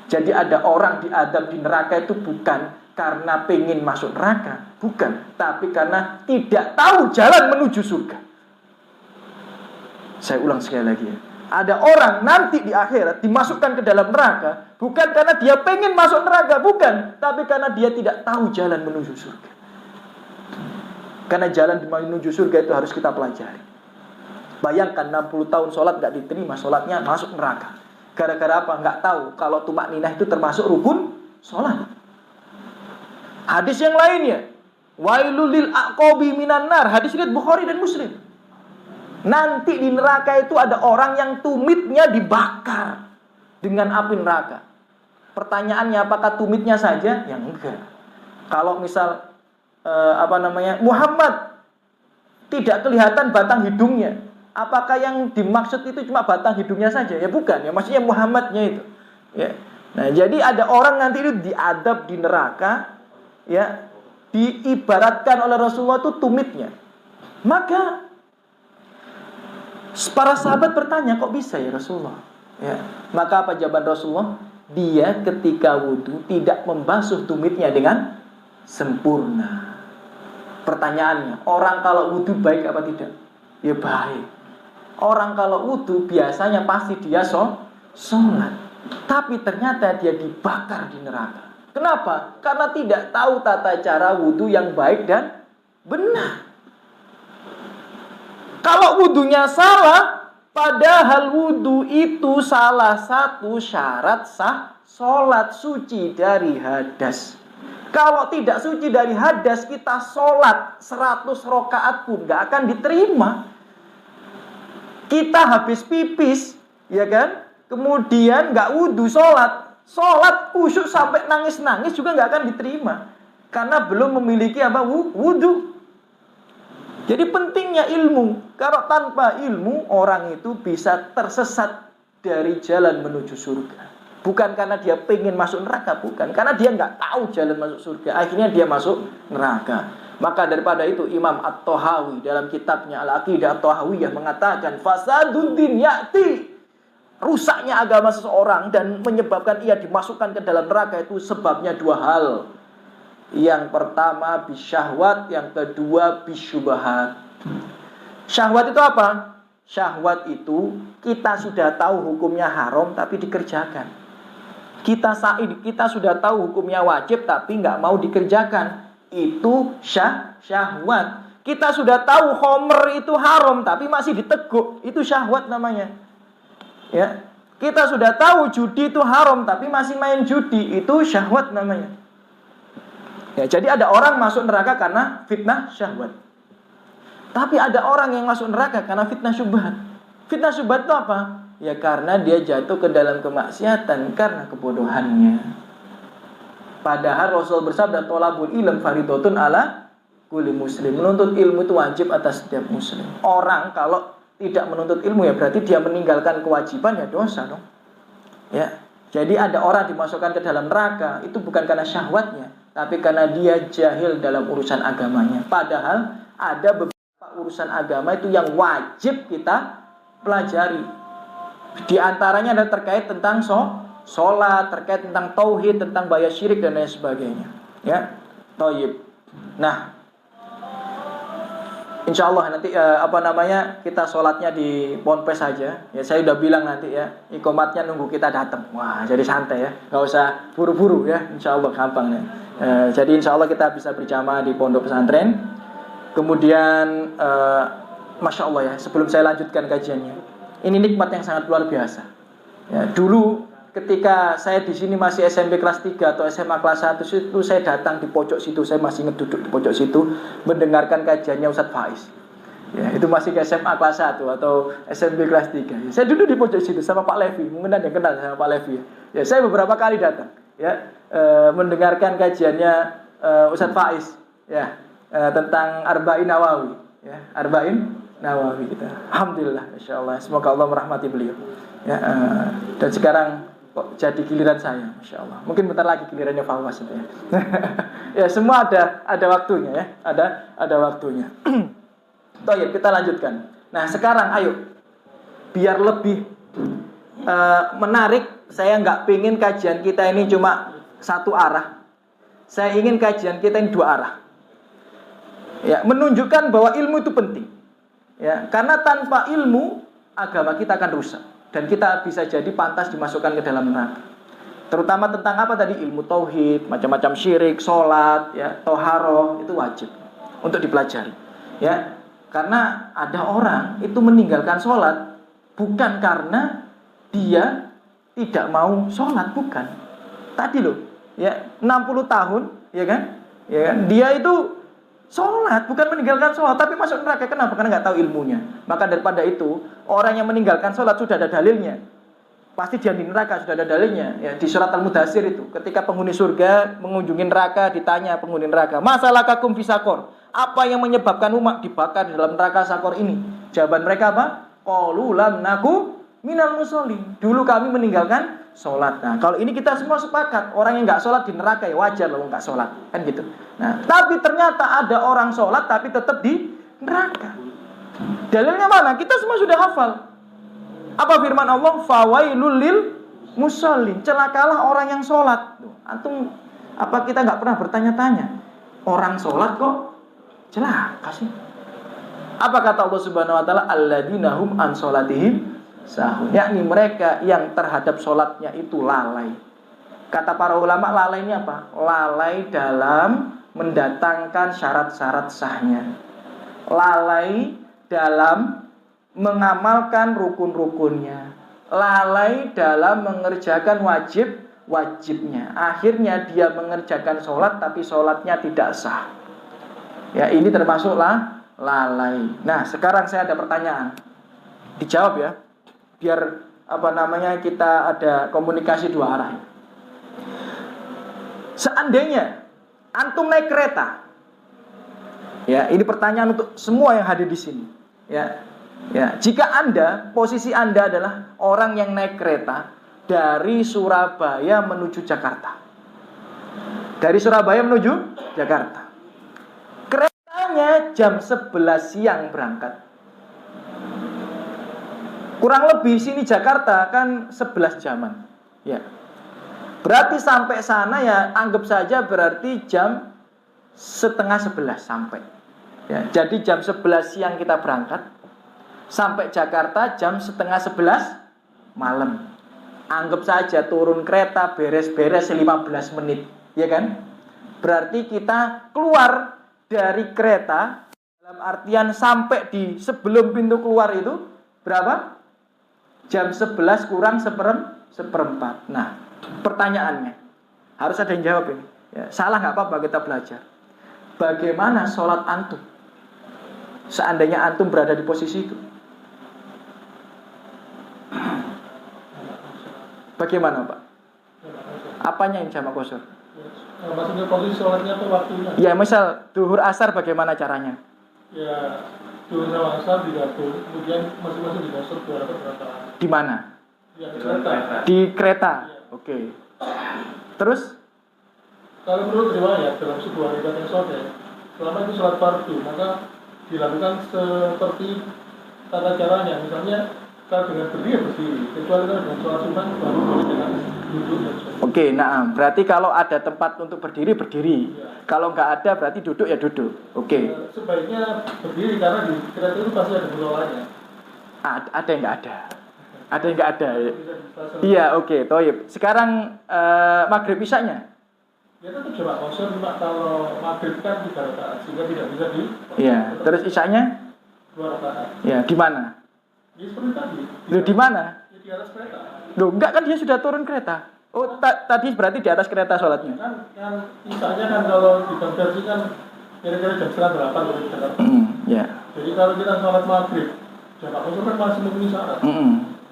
Jadi ada orang diadab di neraka itu bukan karena pengen masuk neraka, bukan. Tapi karena tidak tahu jalan menuju surga. Saya ulang sekali lagi ya. Ada orang nanti di akhirat dimasukkan ke dalam neraka bukan karena dia pengen masuk neraka, bukan, tapi karena dia tidak tahu jalan menuju surga. Karena jalan menuju surga itu harus kita pelajari. Bayangkan 60 tahun sholat gak diterima, sholatnya masuk neraka. Gara-gara apa? Gak tahu kalau tumak ninah itu termasuk rukun sholat. Hadis yang lainnya, wailul lil aqabi minan nar. Hadis riwayat Bukhari dan Muslim. Nanti di neraka itu ada orang yang tumitnya dibakar dengan api neraka. Pertanyaannya, apakah tumitnya saja? Ya enggak. Kalau misal Muhammad tidak kelihatan batang hidungnya, apakah yang dimaksud itu cuma batang hidungnya saja? Ya bukan, ya maksudnya Muhammadnya itu. Ya. Nah, jadi ada orang nanti itu diadab di neraka, ya, diibaratkan oleh Rasulullah itu tumitnya. Maka para sahabat bertanya, kok bisa ya Rasulullah? Ya. Maka apa jawaban Rasulullah? Dia ketika wudhu tidak membasuh tumitnya dengan sempurna. Pertanyaannya, orang kalau wudhu baik apa tidak? Ya baik. Orang kalau wudhu biasanya pasti dia sholat. Tapi ternyata dia dibakar di neraka. Kenapa? Karena tidak tahu tata cara wudhu yang baik dan benar. Kalau wudhunya salah, padahal wudhu itu salah satu syarat sah sholat, suci dari hadas. Kalau tidak suci dari hadas, kita sholat 100 rakaat pun gak akan diterima. Kita habis pipis, ya kan? Kemudian gak wudhu sholat khusyuk sampai nangis-nangis juga gak akan diterima. Karena belum memiliki apa? Wudhu. Jadi pentingnya ilmu. Kalau tanpa ilmu, orang itu bisa tersesat dari jalan menuju surga. Bukan karena dia pengen masuk neraka, bukan. Karena dia nggak tahu jalan masuk surga. Akhirnya dia masuk neraka. Maka daripada itu Imam At-Tahawi dalam kitabnya Al-Aqidah At-Tahawiyah mengatakan, fasadun din ya'ti. Rusaknya agama seseorang dan menyebabkan ia dimasukkan ke dalam neraka itu sebabnya dua hal. Yang pertama bisyahwat, yang kedua bisyubahat. Syahwat itu apa? Syahwat itu kita sudah tahu hukumnya haram tapi dikerjakan. Kita sudah tahu hukumnya wajib tapi nggak mau dikerjakan. Itu syahwat. Kita sudah tahu khamr itu haram tapi masih diteguk. Itu syahwat namanya. Ya. Kita sudah tahu judi itu haram tapi masih main judi. Itu syahwat namanya. Ya, jadi ada orang masuk neraka karena fitnah syahwat. Tapi ada orang yang masuk neraka karena fitnah syubhat. Fitnah syubhat itu apa? Ya karena dia jatuh ke dalam kemaksiatan karena kebodohannya. Padahal Rasul bersabda, thalabul ilm fardhatun ala kulli muslim. Menuntut ilmu itu wajib atas setiap muslim. Orang kalau tidak menuntut ilmu ya berarti dia meninggalkan kewajiban, ya dosa dong. Ya. Jadi ada orang dimasukkan ke dalam neraka itu bukan karena syahwatnya, tapi karena dia jahil dalam urusan agamanya. Padahal ada beberapa urusan agama itu yang wajib kita pelajari. Di antaranya ada terkait tentang sholat, terkait tentang tauhid, tentang bahaya syirik dan lain sebagainya. Ya, thayyib. Nah, insya Allah nanti kita sholatnya di Ponpes saja. Ya saya udah bilang nanti ya, ikomatnya nunggu kita datang. Wah, jadi santai ya, nggak usah buru-buru ya. Insya Allah gampang ya. Jadi insya Allah kita bisa berjamaah di pondok pesantren. Kemudian masya Allah ya, sebelum saya lanjutkan kajiannya, ini nikmat yang sangat luar biasa. Ya, dulu ketika saya di sini masih SMP kelas 3 atau SMA kelas 1 itu saya datang di pojok situ, saya masih ngeduduk di pojok situ mendengarkan kajiannya Ustadz Faiz. Ya, itu masih ke SMA kelas 1 atau SMP kelas 3. Ya, saya duduk di pojok situ sama Pak Levi, mungkin ada yang kenal sama Pak Levi. Ya, saya beberapa kali datang ya mendengarkan kajiannya Ustadz Faiz ya tentang Arba'in Nawawi ya, Arba'in Nawawi kita. Alhamdulillah, insyaallah. Semoga Allah merahmati beliau. Ya, dan sekarang kok jadi giliran saya, insyaallah. Mungkin bentar lagi gilirannya Fawaz itu ya. Ya, semua ada waktunya ya, ada waktunya. Baik, kita lanjutkan. Nah, sekarang ayo biar lebih menarik, saya nggak pingin kajian kita ini cuma satu arah. Saya ingin kajian kita ini dua arah. Ya, menunjukkan bahwa ilmu itu penting. Ya, karena tanpa ilmu agama kita akan rusak dan kita bisa jadi pantas dimasukkan ke dalam neraka. Terutama tentang apa tadi? Ilmu tauhid, macam-macam syirik, sholat, ya, toharoh itu wajib untuk dipelajari. Ya, karena ada orang itu meninggalkan sholat bukan karena dia tidak mau sholat, bukan. Tadi loh, ya 60 tahun, ya kan? Ya kan? Dia itu sholat, bukan meninggalkan sholat, tapi masuk neraka. Kenapa? Karena nggak tahu ilmunya. Maka daripada itu, orang yang meninggalkan sholat sudah ada dalilnya. Pasti dia di neraka, sudah ada dalilnya. Ya, di surat Al-Mudaththir itu, ketika penghuni surga mengunjungi neraka, ditanya penghuni neraka, masalakakum fisakor, apa yang menyebabkan umat dibakar di dalam neraka sakor ini? Jawaban mereka apa? Qalu lam naku minal musholin. Dulu kami meninggalkan sholat. Nah, kalau ini kita semua sepakat, orang yang nggak sholat di neraka ya wajar loh nggak sholat, kan gitu. Nah, tapi ternyata ada orang sholat tapi tetap di neraka. Dalilnya mana? Kita semua sudah hafal. Apa firman Allah? Fawailul lil musholin. Celakalah orang yang sholat. Antum, apa kita nggak pernah bertanya-tanya? Orang sholat kok celaka sih? Apa kata Allah Subhanahu Wa Taala? Alladzina hum an sholatihim sahun, yakni mereka yang terhadap sholatnya itu lalai. Kata para ulama, lalai ini apa? Lalai dalam mendatangkan syarat-syarat sahnya, lalai dalam mengamalkan rukun-rukunnya, lalai dalam mengerjakan wajib-wajibnya. Akhirnya dia mengerjakan sholat tapi sholatnya tidak sah. Ya, ini termasuklah lalai. Nah, sekarang saya ada pertanyaan, dijawab ya, biar kita ada komunikasi dua arah. Seandainya antum naik kereta, ya, ini pertanyaan untuk semua yang hadir di sini. Ya, jika posisi anda adalah orang yang naik kereta dari Surabaya menuju Jakarta, dari Surabaya menuju Jakarta, keretanya jam 11 siang berangkat. Kurang lebih sini Jakarta kan 11 jaman. Ya. Berarti sampai sana ya anggap saja berarti jam setengah 11 sampai. Ya, jadi jam 11 siang kita berangkat, sampai Jakarta jam setengah 11 malam. Anggap saja turun kereta beres-beres 15 menit, ya kan? Berarti kita keluar dari kereta dalam artian sampai di sebelum pintu keluar itu berapa? Jam 11 kurang seperempat. Nah, pertanyaannya harus ada yang jawab ini. Ya, salah nggak apa-apa, kita belajar. Bagaimana sholat antum seandainya antum berada di posisi itu? Bagaimana, Pak? Apanya yang jama kosor? Maksudnya posisi sholatnya atau waktunya? Ya, misal duhur asar bagaimana caranya? Ya, duhur sama asar digabung, kemudian masing-masing digosok berapa? Di mana? Ya, di kereta. Di kereta. Ya. Oke. Terus? Kalau menurut riwayat dalam sebuah riwayat yang sahih, selama itu sholat fardu, maka dilakukan seperti tata caranya. Misalnya kalau dengan berdiri berdiri, kecuali kalau dengan sholat sunnah baru boleh dengan duduk. Oke, nah berarti kalau ada tempat untuk berdiri berdiri. Ya. Kalau nggak ada berarti duduk ya duduk. Oke. Sebaiknya berdiri karena di kereta itu pasti ada musolanya. Ada yang nggak ada. Ada yang nggak ada. Iya, oke, toib. Sekarang maghrib isanya? Ya tetap coba kosor, cuma kalau maghrib kan 3 rakaat, sehingga tidak bisa di. Iya. Terus isanya? 2 rakaat. Ya, di mana? Ya seperti tadi. Di mana? Di atas kereta. Loh, enggak kan dia sudah turun kereta. Oh, tadi berarti di atas kereta sholatnya. Kan misalnya kan kalau dikonversi kan kira-kira jam setengah 8 dari Jakarta. Ya. Jadi kalau kita sholat maghrib, jamak kosor kan masih memenuhi syarat.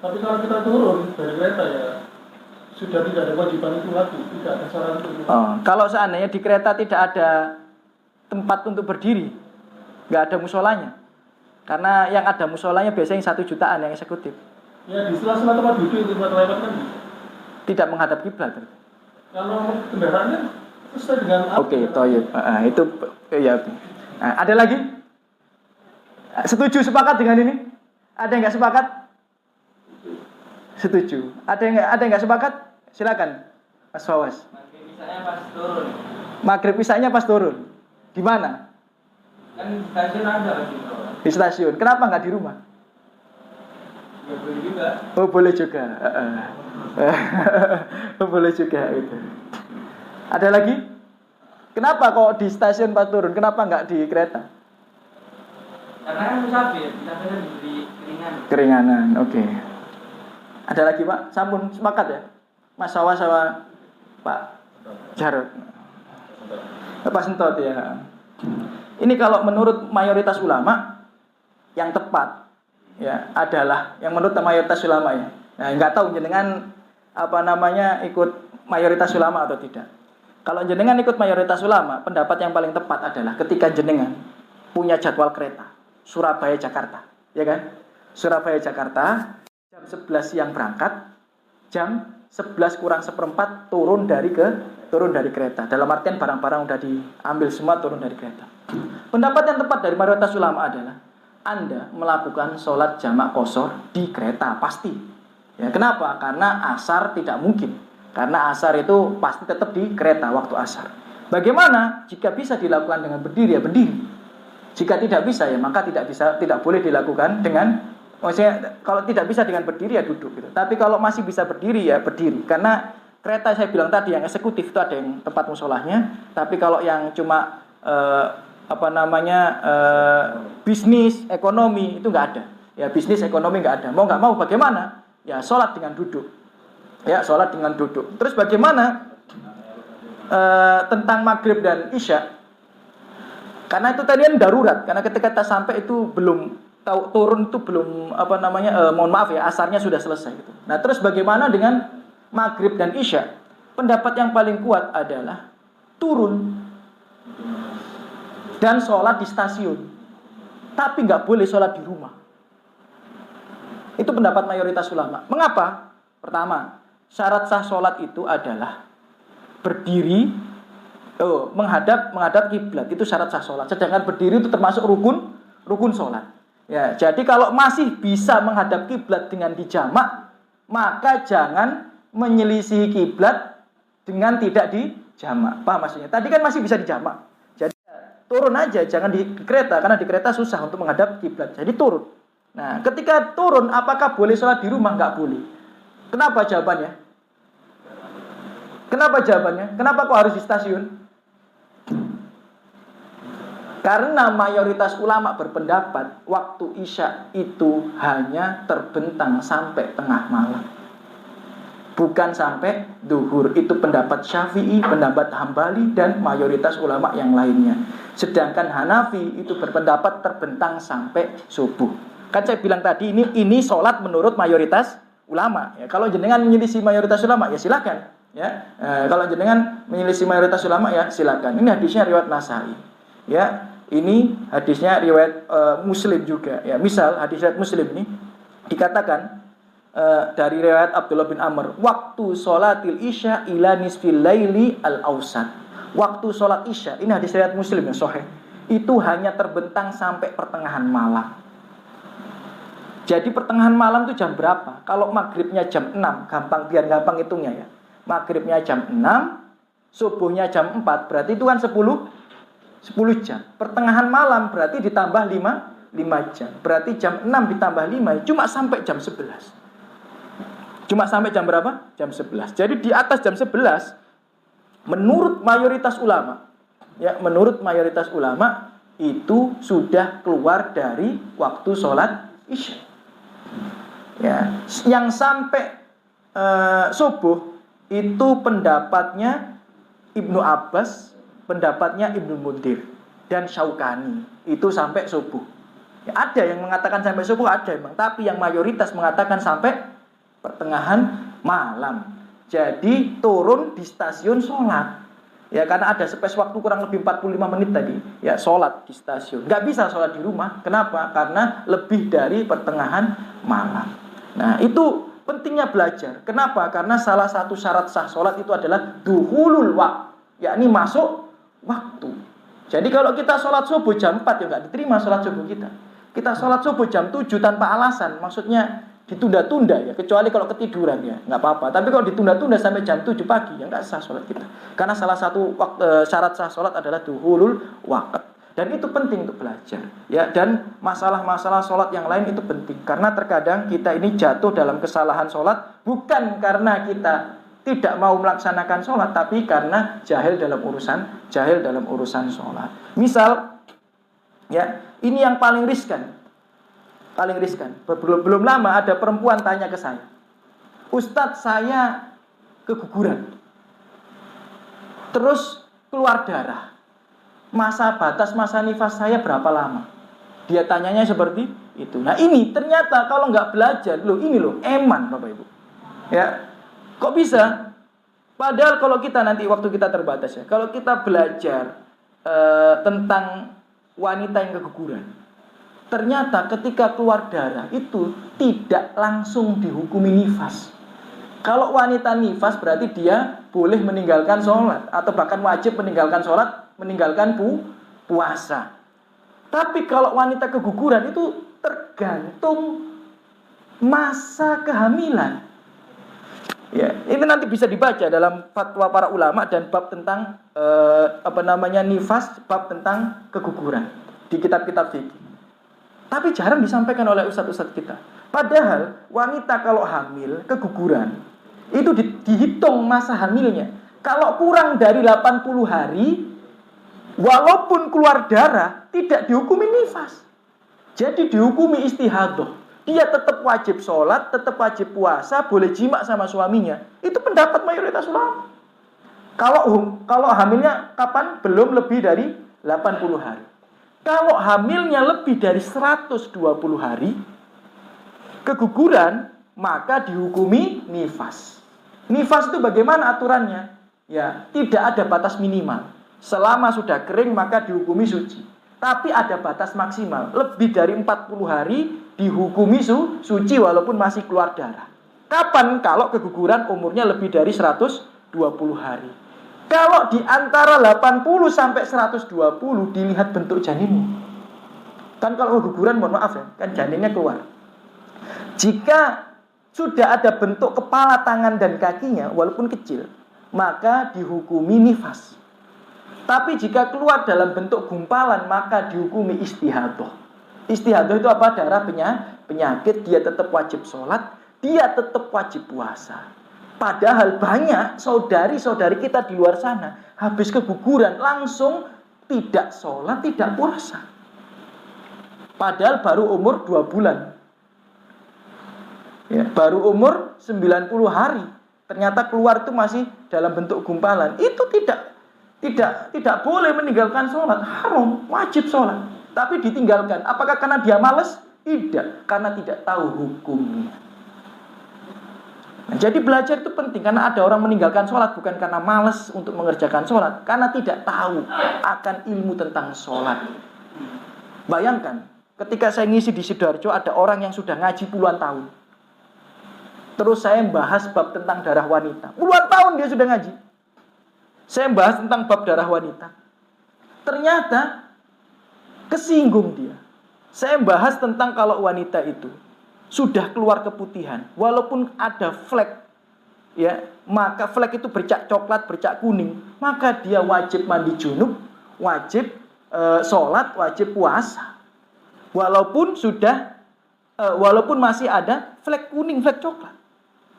Tapi kalau kita turun dari kereta ya sudah tidak ada kewajiban itu lagi, tidak ada syarat itu. Kalau seandainya di kereta tidak ada tempat untuk berdiri, nggak ada musolanya, karena yang ada musolanya biasanya 1 jutaan yang eksekutif. Ya di sela-sela tempat duduk itu tempat lewat kan bisa. Tidak menghadap kiblat. Kalau kendaraannya sesuai dengan Oke, toyib. Itu ya. Nah, ada lagi? Setuju, sepakat dengan ini? Ada yang nggak sepakat? Setuju. Ada yang nggak sepakat? Silakan, Mas Fawas. Maghrib isanya pas turun. Maghrib isanya pas turun. Di mana? Kan di stasiun ada lagi. Di stasiun. Kenapa nggak di rumah? Ya boleh juga. Oh, boleh juga. Boleh juga itu. Ada lagi? Kenapa kok di stasiun pas turun? Kenapa nggak di kereta? Karena kan musafir di Keringanan, oke. Ada lagi Pak? Sampun sepakat ya? Mas Sawa sama Pak Jarod. Pak Sentot ya. Ini kalau menurut mayoritas ulama yang tepat ya adalah yang menurut mayoritas ulama ya. Nah, nggak tahu jenengan ikut mayoritas ulama atau tidak. Kalau jenengan ikut mayoritas ulama, pendapat yang paling tepat adalah ketika jenengan punya jadwal kereta Surabaya Jakarta, ya kan? Surabaya Jakarta jam 11 siang berangkat, jam 11 kurang seperempat turun dari kereta. Dalam artian barang-barang udah diambil semua turun dari kereta. Pendapat yang tepat dari mayoritas ulama adalah Anda melakukan sholat jamak qashar di kereta pasti. Ya, kenapa? Karena asar tidak mungkin. Karena asar itu pasti tetap di kereta waktu asar. Bagaimana? Jika bisa dilakukan dengan berdiri ya berdiri. Jika tidak bisa ya maka tidak boleh dilakukan dengan, maksudnya kalau tidak bisa dengan berdiri ya duduk gitu. Tapi kalau masih bisa berdiri ya berdiri. Karena kereta saya bilang tadi yang eksekutif itu ada yang tempat musolahnya. Tapi kalau yang cuma bisnis ekonomi itu nggak ada. Ya bisnis ekonomi nggak ada. Mau nggak mau bagaimana? Ya sholat dengan duduk. Ya sholat dengan duduk. Terus bagaimana tentang maghrib dan isya? Karena itu tadi kan darurat. Karena ketika kita sampai itu belum turun itu belum mohon maaf ya asarnya sudah selesai gitu. Nah terus bagaimana dengan maghrib dan isya? Pendapat yang paling kuat adalah turun dan sholat di stasiun. Tapi nggak boleh sholat di rumah. Itu pendapat mayoritas ulama. Mengapa? Pertama, syarat sah sholat itu adalah berdiri, menghadap kiblat. Itu syarat sah sholat. Sedangkan berdiri itu termasuk rukun sholat. Ya, jadi kalau masih bisa menghadap kiblat dengan dijamak, maka jangan menyelisihi kiblat dengan tidak dijamak. Paham maksudnya? Tadi kan masih bisa dijamak. Jadi turun aja, jangan di kereta karena di kereta susah untuk menghadap kiblat. Jadi turun. Nah, ketika turun, apakah boleh sholat di rumah? Nggak boleh. Kenapa jawabannya? Kenapa kok harus di stasiun? Karena mayoritas ulama berpendapat waktu isya itu hanya terbentang sampai tengah malam, bukan sampai duhur. Itu pendapat Syafi'i, pendapat Hambali, dan mayoritas ulama yang lainnya. Sedangkan Hanafi itu berpendapat terbentang sampai subuh. Kan saya bilang tadi ini sholat menurut mayoritas ulama. Ya, kalau jenengan menyelisih mayoritas ulama ya silakan. Ya, kalau jenengan menyelisih mayoritas ulama ya silakan. Ini hadisnya riwayat Nasai. Ya, ini hadisnya riwayat Muslim juga. Ya, misal hadis riwayat Muslim ini dikatakan dari riwayat Abdullah bin Amr, waktu sholatil isya ila nisfil laili al-awsat. Waktu sholat isya, ini hadis riwayat Muslim ya sahih. Itu hanya terbentang sampai pertengahan malam. Jadi pertengahan malam itu jam berapa? Kalau maghribnya jam 6, biar gampang hitungnya ya. Maghribnya jam 6, subuhnya jam 4, berarti itu kan 10 jam. Pertengahan malam berarti ditambah 5 jam. Berarti jam 6 ditambah 5 cuma sampai jam 11. Cuma sampai jam berapa? Jam 11. Jadi di atas jam 11 menurut mayoritas ulama, ya, menurut mayoritas ulama itu sudah keluar dari waktu sholat isya. Ya, yang sampai subuh itu pendapatnya Ibnu Abbas, pendapatnya Ibnu Mundir dan Syaukani itu sampai subuh. Ya, ada yang mengatakan sampai subuh, ada memang, tapi yang mayoritas mengatakan sampai pertengahan malam. Jadi turun di stasiun sholat. Ya, karena ada space waktu kurang lebih 45 menit tadi. Ya, sholat di stasiun. Nggak bisa sholat di rumah. Kenapa? Karena lebih dari pertengahan malam. Nah, itu pentingnya belajar. Kenapa? Karena salah satu syarat sah sholat itu adalah duhulul waqt, yakni masuk waktu. Jadi kalau kita sholat subuh jam 4 ya nggak diterima sholat subuh kita. Kita sholat subuh jam 7 tanpa alasan, maksudnya ditunda-tunda ya, kecuali kalau ketiduran ya nggak apa-apa. Tapi kalau ditunda-tunda sampai jam 7 pagi ya nggak sah sholat kita. Karena salah satu syarat sah sholat adalah duhulul waqt. Dan itu penting untuk belajar ya. Dan masalah-masalah sholat yang lain itu penting, karena terkadang kita ini jatuh dalam kesalahan sholat bukan karena kita tidak mau melaksanakan sholat, tapi karena jahil dalam urusan sholat. Misal ya, ini yang paling riskan. Belum lama ada perempuan tanya ke saya, Ustadz, saya keguguran terus keluar darah, masa batas masa nifas saya berapa lama? Dia tanyanya seperti itu. Nah ini ternyata kalau nggak belajar, ini eman Bapak Ibu. Ya, kok bisa? Padahal kalau kita nanti waktu kita terbatas ya, kalau kita belajar tentang wanita yang keguguran, ternyata ketika keluar darah itu tidak langsung dihukumi nifas. Kalau wanita nifas berarti dia boleh meninggalkan sholat, atau bahkan wajib meninggalkan sholat, meninggalkan puasa. Tapi kalau wanita keguguran itu tergantung masa kehamilan. Ya, ini nanti bisa dibaca dalam fatwa para ulama dan bab tentang nifas, bab tentang keguguran di kitab-kitab fikih. Tapi jarang disampaikan oleh ustadz-ustadz kita. Padahal wanita kalau hamil keguguran itu dihitung masa hamilnya. Kalau kurang dari 80 hari, walaupun keluar darah, tidak dihukumi nifas. Jadi dihukumi istihadah. Dia tetap wajib sholat, tetap wajib puasa, boleh jima sama suaminya. Itu pendapat mayoritas ulama. Kalau hamilnya kapan? Belum lebih dari 80 hari. Kalau hamilnya lebih dari 120 hari, keguguran, maka dihukumi nifas. Nifas itu bagaimana aturannya? Ya, tidak ada batas minimal. Selama sudah kering maka dihukumi suci. Tapi ada batas maksimal. Lebih dari 40 hari dihukumi suci walaupun masih keluar darah. Kapan? Kalau keguguran umurnya lebih dari 120 hari. Kalau di antara 80 sampai 120 dilihat bentuk janinnya. Kan kalau keguguran, mohon maaf ya, kan janinnya keluar. Jika sudah ada bentuk kepala, tangan, dan kakinya walaupun kecil, maka dihukumi nifas. Tapi jika keluar dalam bentuk gumpalan, maka dihukumi istihadah. Istihadah itu apa? Darah penyakit. Dia tetap wajib sholat, dia tetap wajib puasa. Padahal banyak saudari-saudari kita di luar sana habis keguguran langsung tidak sholat, tidak puasa. Padahal baru umur 2 bulan ya, baru umur 90 hari, ternyata keluar itu masih dalam bentuk gumpalan. Itu tidak boleh meninggalkan sholat, haram, wajib sholat. Tapi ditinggalkan. Apakah karena dia malas? Tidak, karena tidak tahu hukumnya. Nah, jadi belajar itu penting, karena ada orang meninggalkan sholat bukan karena malas untuk mengerjakan sholat, karena tidak tahu akan ilmu tentang sholat. Bayangkan, ketika saya ngisi di Sidoarjo, ada orang yang sudah ngaji puluhan tahun. Terus saya membahas bab tentang darah wanita. Puluhan tahun dia sudah ngaji. Saya bahas tentang bab darah wanita. Ternyata kesinggung dia. Saya bahas tentang kalau wanita itu sudah keluar keputihan, walaupun ada flek, ya, maka flek itu bercak coklat, bercak kuning, maka dia wajib mandi junub, wajib sholat, wajib puasa. Walaupun masih ada flek kuning, flek coklat.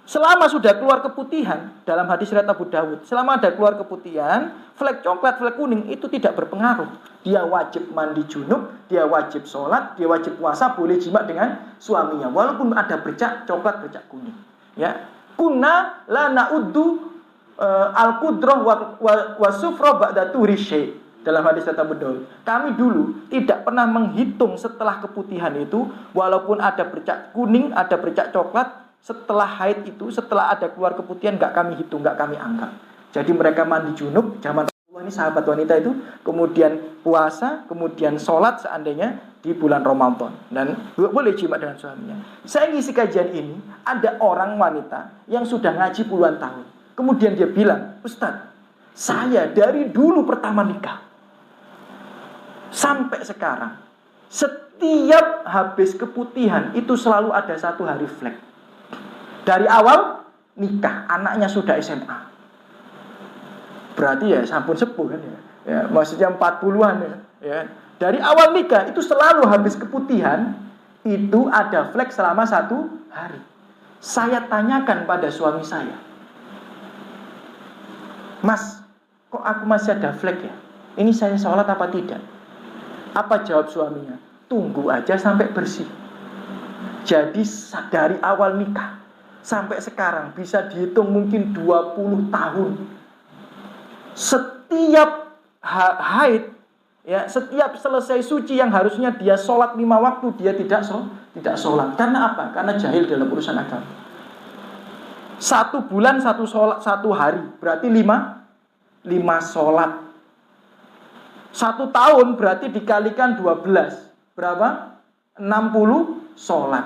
Selama sudah keluar keputihan, dalam hadis riwayat Abu Dawud, selama ada keluar keputihan, flek coklat, flek kuning itu tidak berpengaruh. Dia wajib mandi junub, dia wajib sholat, dia wajib puasa, boleh jima dengan suaminya, walaupun ada bercak coklat, bercak kuning. Ya, Kunna la na'uddu al-qudrah wa sufra ba'da tuhri syai'. Dalam hadis Abu Daud, kami dulu tidak pernah menghitung setelah keputihan itu, walaupun ada bercak kuning, ada bercak coklat, setelah haid itu, setelah ada keluar keputihan, nggak kami hitung, nggak kami anggap. Jadi mereka mandi junub, zaman Rasulullah ini sahabat wanita itu, kemudian puasa, kemudian sholat seandainya di bulan Ramadan, dan boleh jima dengan suaminya. Saya ngisi kajian ini, ada orang wanita yang sudah ngaji puluhan tahun, kemudian dia bilang, Ustadz, saya dari dulu pertama nikah sampai sekarang, setiap habis keputihan itu selalu ada satu hari flek. Dari awal nikah, anaknya sudah SMA. Berarti ya sampun sepuh kan ya. Ya, maksudnya 40-an ya. Ya. Dari awal nikah itu selalu habis keputihan itu ada flek selama satu hari. Saya tanyakan pada suami saya, Mas, kok aku masih ada flek ya? Ini saya sholat apa tidak? Apa jawab suaminya? Tunggu aja sampai bersih. Jadi dari awal nikah sampai sekarang bisa dihitung mungkin 20 tahun. Setiap haid, ya, setiap selesai suci yang harusnya dia sholat 5 waktu, dia tidak sholat. Karena apa? Karena jahil dalam urusan agama. 1 bulan 1 sholat 1 hari, berarti 5 sholat. 1 tahun berarti dikalikan 12. Berapa? 60 sholat.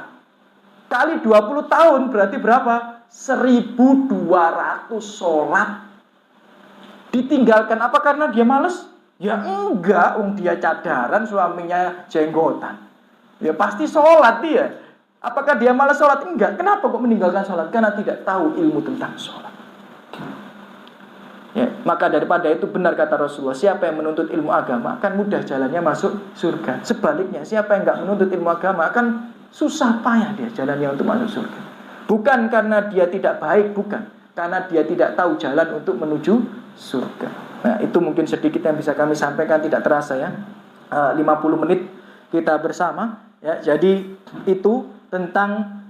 Kali 20 tahun berarti berapa? 1200 sholat. Ditinggalkan apa? Karena dia malas? Ya enggak, dia cadaran, suaminya jenggotan. Ya pasti sholat dia. Apakah dia malas sholat? Enggak. Kenapa kok meninggalkan sholat? Karena tidak tahu ilmu tentang sholat. Ya, maka daripada itu benar kata Rasulullah, siapa yang menuntut ilmu agama akan mudah jalannya masuk surga. Sebaliknya, siapa yang enggak menuntut ilmu agama akan susah payah dia jalannya untuk masuk surga. Bukan karena dia tidak baik, bukan. Karena dia tidak tahu jalan untuk menuju surga. Nah, itu mungkin sedikit yang bisa kami sampaikan, tidak terasa ya. 50 menit kita bersama ya. Jadi itu tentang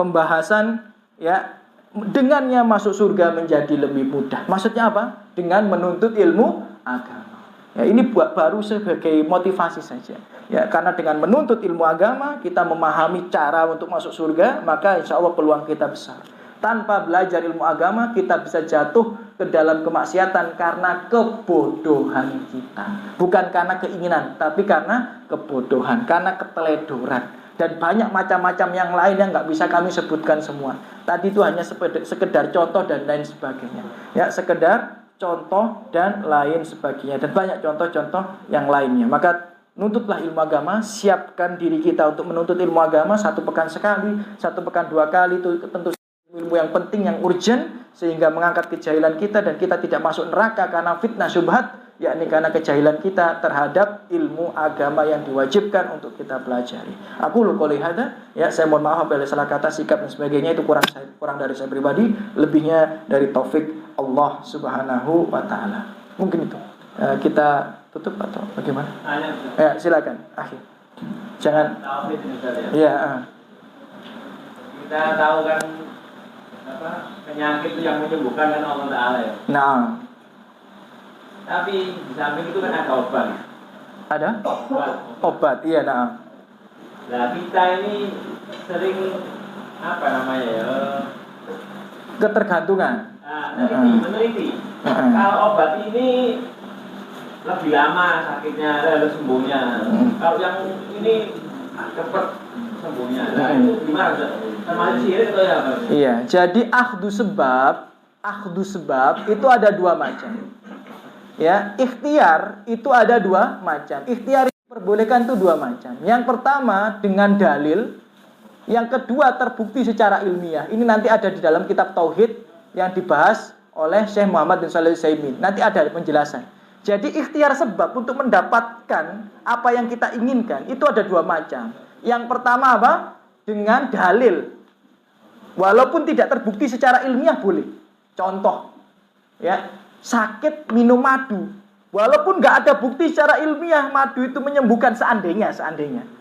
pembahasan ya, dengannya masuk surga menjadi lebih mudah. Maksudnya apa? Dengan menuntut ilmu agama. Ya, ini baru sebagai motivasi saja. Ya, karena dengan menuntut ilmu agama kita memahami cara untuk masuk surga, maka insya Allah peluang kita besar. Tanpa belajar ilmu agama kita bisa jatuh ke dalam kemaksiatan karena kebodohan kita. Bukan karena keinginan, tapi karena kebodohan, karena keteledoran. Dan banyak macam-macam yang lain yang nggak bisa kami sebutkan semua. Tadi itu hanya sekedar contoh dan lain sebagainya. Ya, sekedar contoh dan lain sebagainya. Dan banyak contoh-contoh yang lainnya. Maka nuntutlah ilmu agama, siapkan diri kita untuk menuntut ilmu agama 1 pekan sekali, 1 pekan 2 kali. Itu tentu ilmu yang penting, yang urgent, sehingga mengangkat kejahilan kita dan kita tidak masuk neraka karena fitnah syubhat, yakni karena kejahilan kita terhadap ilmu agama yang diwajibkan untuk kita pelajari. Aku qouli hadza, ya, saya mohon maaf apabila salah kata, sikap dan sebagainya itu kurang dari saya pribadi, lebihnya dari taufik Allah Subhanahu wa taala. Mungkin itu. Kita tutup atau bagaimana? Ya, silakan. Akhir. Jangan tauhid ini saja. Ya. Kita tahu kan penyakit itu yang menyembuhkan kan Allah Taala ya. Nah. Tapi di samping itu kan ada obat. Ada? Obat, iya, nah. Nah, kita ini sering apa namanya ya? Ketergantungan. Meneliti. Kalau obat ini lebih lama sakitnya, sembuhnya. Kalau yang ini cepat sembuhnya. Nah, itu gimana? Sama sirik atau ya? Iya, jadi akhdu sebab itu ada 2 macam. Ya, ikhtiar itu ada 2 macam. Ikhtiar yang diperbolehkan itu 2 macam. Yang pertama dengan dalil, yang kedua terbukti secara ilmiah. Ini nanti ada di dalam kitab tauhid yang dibahas oleh Syekh Muhammad bin Shalih Al-Utsaimin. Nanti ada penjelasan. Jadi ikhtiar sebab untuk mendapatkan apa yang kita inginkan itu ada 2 macam. Yang pertama apa? Dengan dalil. Walaupun tidak terbukti secara ilmiah boleh. Contoh, ya. Sakit minum madu, walaupun nggak ada bukti secara ilmiah madu itu menyembuhkan, seandainya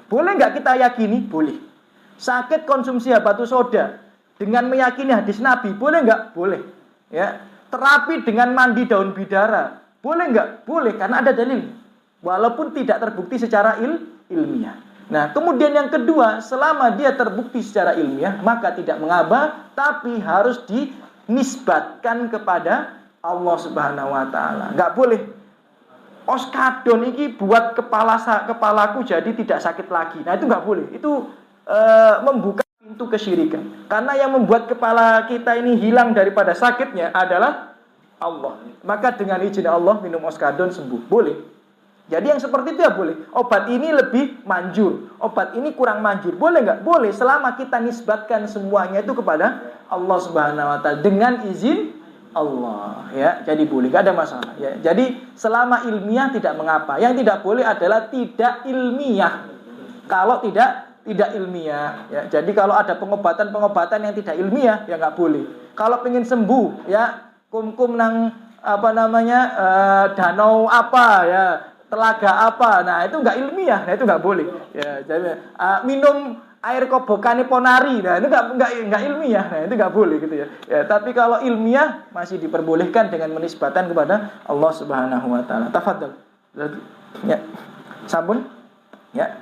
boleh nggak kita yakini? Boleh. Sakit konsumsi habatus soda, dengan meyakini hadis Nabi, boleh nggak? Boleh. Ya. Terapi dengan mandi daun bidara, boleh nggak? Boleh, karena ada dalil. Walaupun tidak terbukti secara ilmiah. Nah, kemudian yang kedua, selama dia terbukti secara ilmiah, maka tidak mengapa, tapi harus dinisbatkan kepada Allah Subhanahu wa taala. Nggak boleh. Oskadon ini buat kepalaku jadi tidak sakit lagi. Nah, itu nggak boleh. Itu membuka pintu kesyirikan. Karena yang membuat kepala kita ini hilang daripada sakitnya adalah Allah. Maka dengan izin Allah minum oskadon sembuh. Boleh. Jadi yang seperti itu ya boleh. Obat ini lebih manjur, obat ini kurang manjur. Boleh nggak? Boleh, selama kita nisbatkan semuanya itu kepada Allah Subhanahu wa taala dengan izin Allah, ya. Jadi boleh, nggak ada masalah, ya. Jadi selama ilmiah tidak mengapa. Yang tidak boleh adalah tidak ilmiah. Kalau tidak ilmiah, ya. Jadi kalau ada pengobatan yang tidak ilmiah, ya nggak boleh. Kalau pengen sembuh, ya, kum nang danau apa, ya, telaga apa, nah itu nggak ilmiah, nah itu nggak boleh. Ya, jadi minum air kobokane Ponari, nah itu nggak ilmiah, nah itu nggak boleh gitu ya. Ya, tapi kalau ilmiah masih diperbolehkan dengan menisbatan kepada Allah Subhanahu wa taala. Tafadhol. Ya. Sampun? Ya.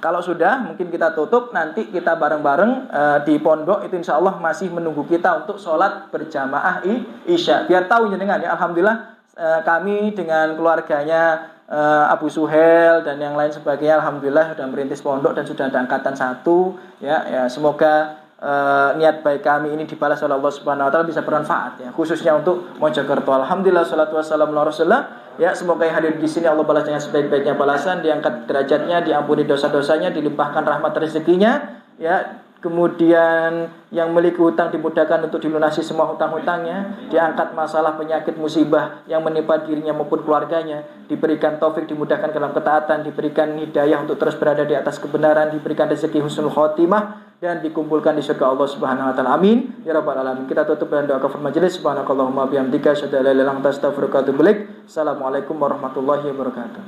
Kalau sudah, mungkin kita tutup, nanti kita bareng-bareng di pondok itu insya Allah masih menunggu kita untuk sholat berjamaah Isya. Biar tahu jenengan ya, alhamdulillah kami dengan keluarganya Abu Suhel dan yang lain sebagainya, alhamdulillah sudah merintis pondok dan sudah ada angkatan 1, ya semoga niat baik kami ini dibalas oleh Allah Subhanahu wa taala, bisa bermanfaat ya, khususnya untuk Mojokerto. Alhamdulillah, sholatu wassalamu ala Rasulillah. Ya, semoga yang hadir di sini Allah balas dengan sebaik-baiknya balasan, diangkat derajatnya, diampuni dosa-dosanya, dilimpahkan rahmat rezekinya, ya. Kemudian yang memiliki hutang dimudahkan untuk dilunasi semua hutang-hutangnya, diangkat masalah penyakit musibah yang menimpa dirinya maupun keluarganya, diberikan taufik, dimudahkan dalam ketaatan, diberikan hidayah untuk terus berada di atas kebenaran, diberikan rezeki husnul khotimah, dan dikumpulkan di surga Allah Subhanahu wa taala. Amin ya rabbal alamin. Kita tutup dengan doa kafaratul majelis. Subhanakallahumma bihamdika asyhadu an la ilaha illa anta astaghfiruka wa atubu ilaik. Assalamualaikum warahmatullahi wabarakatuh.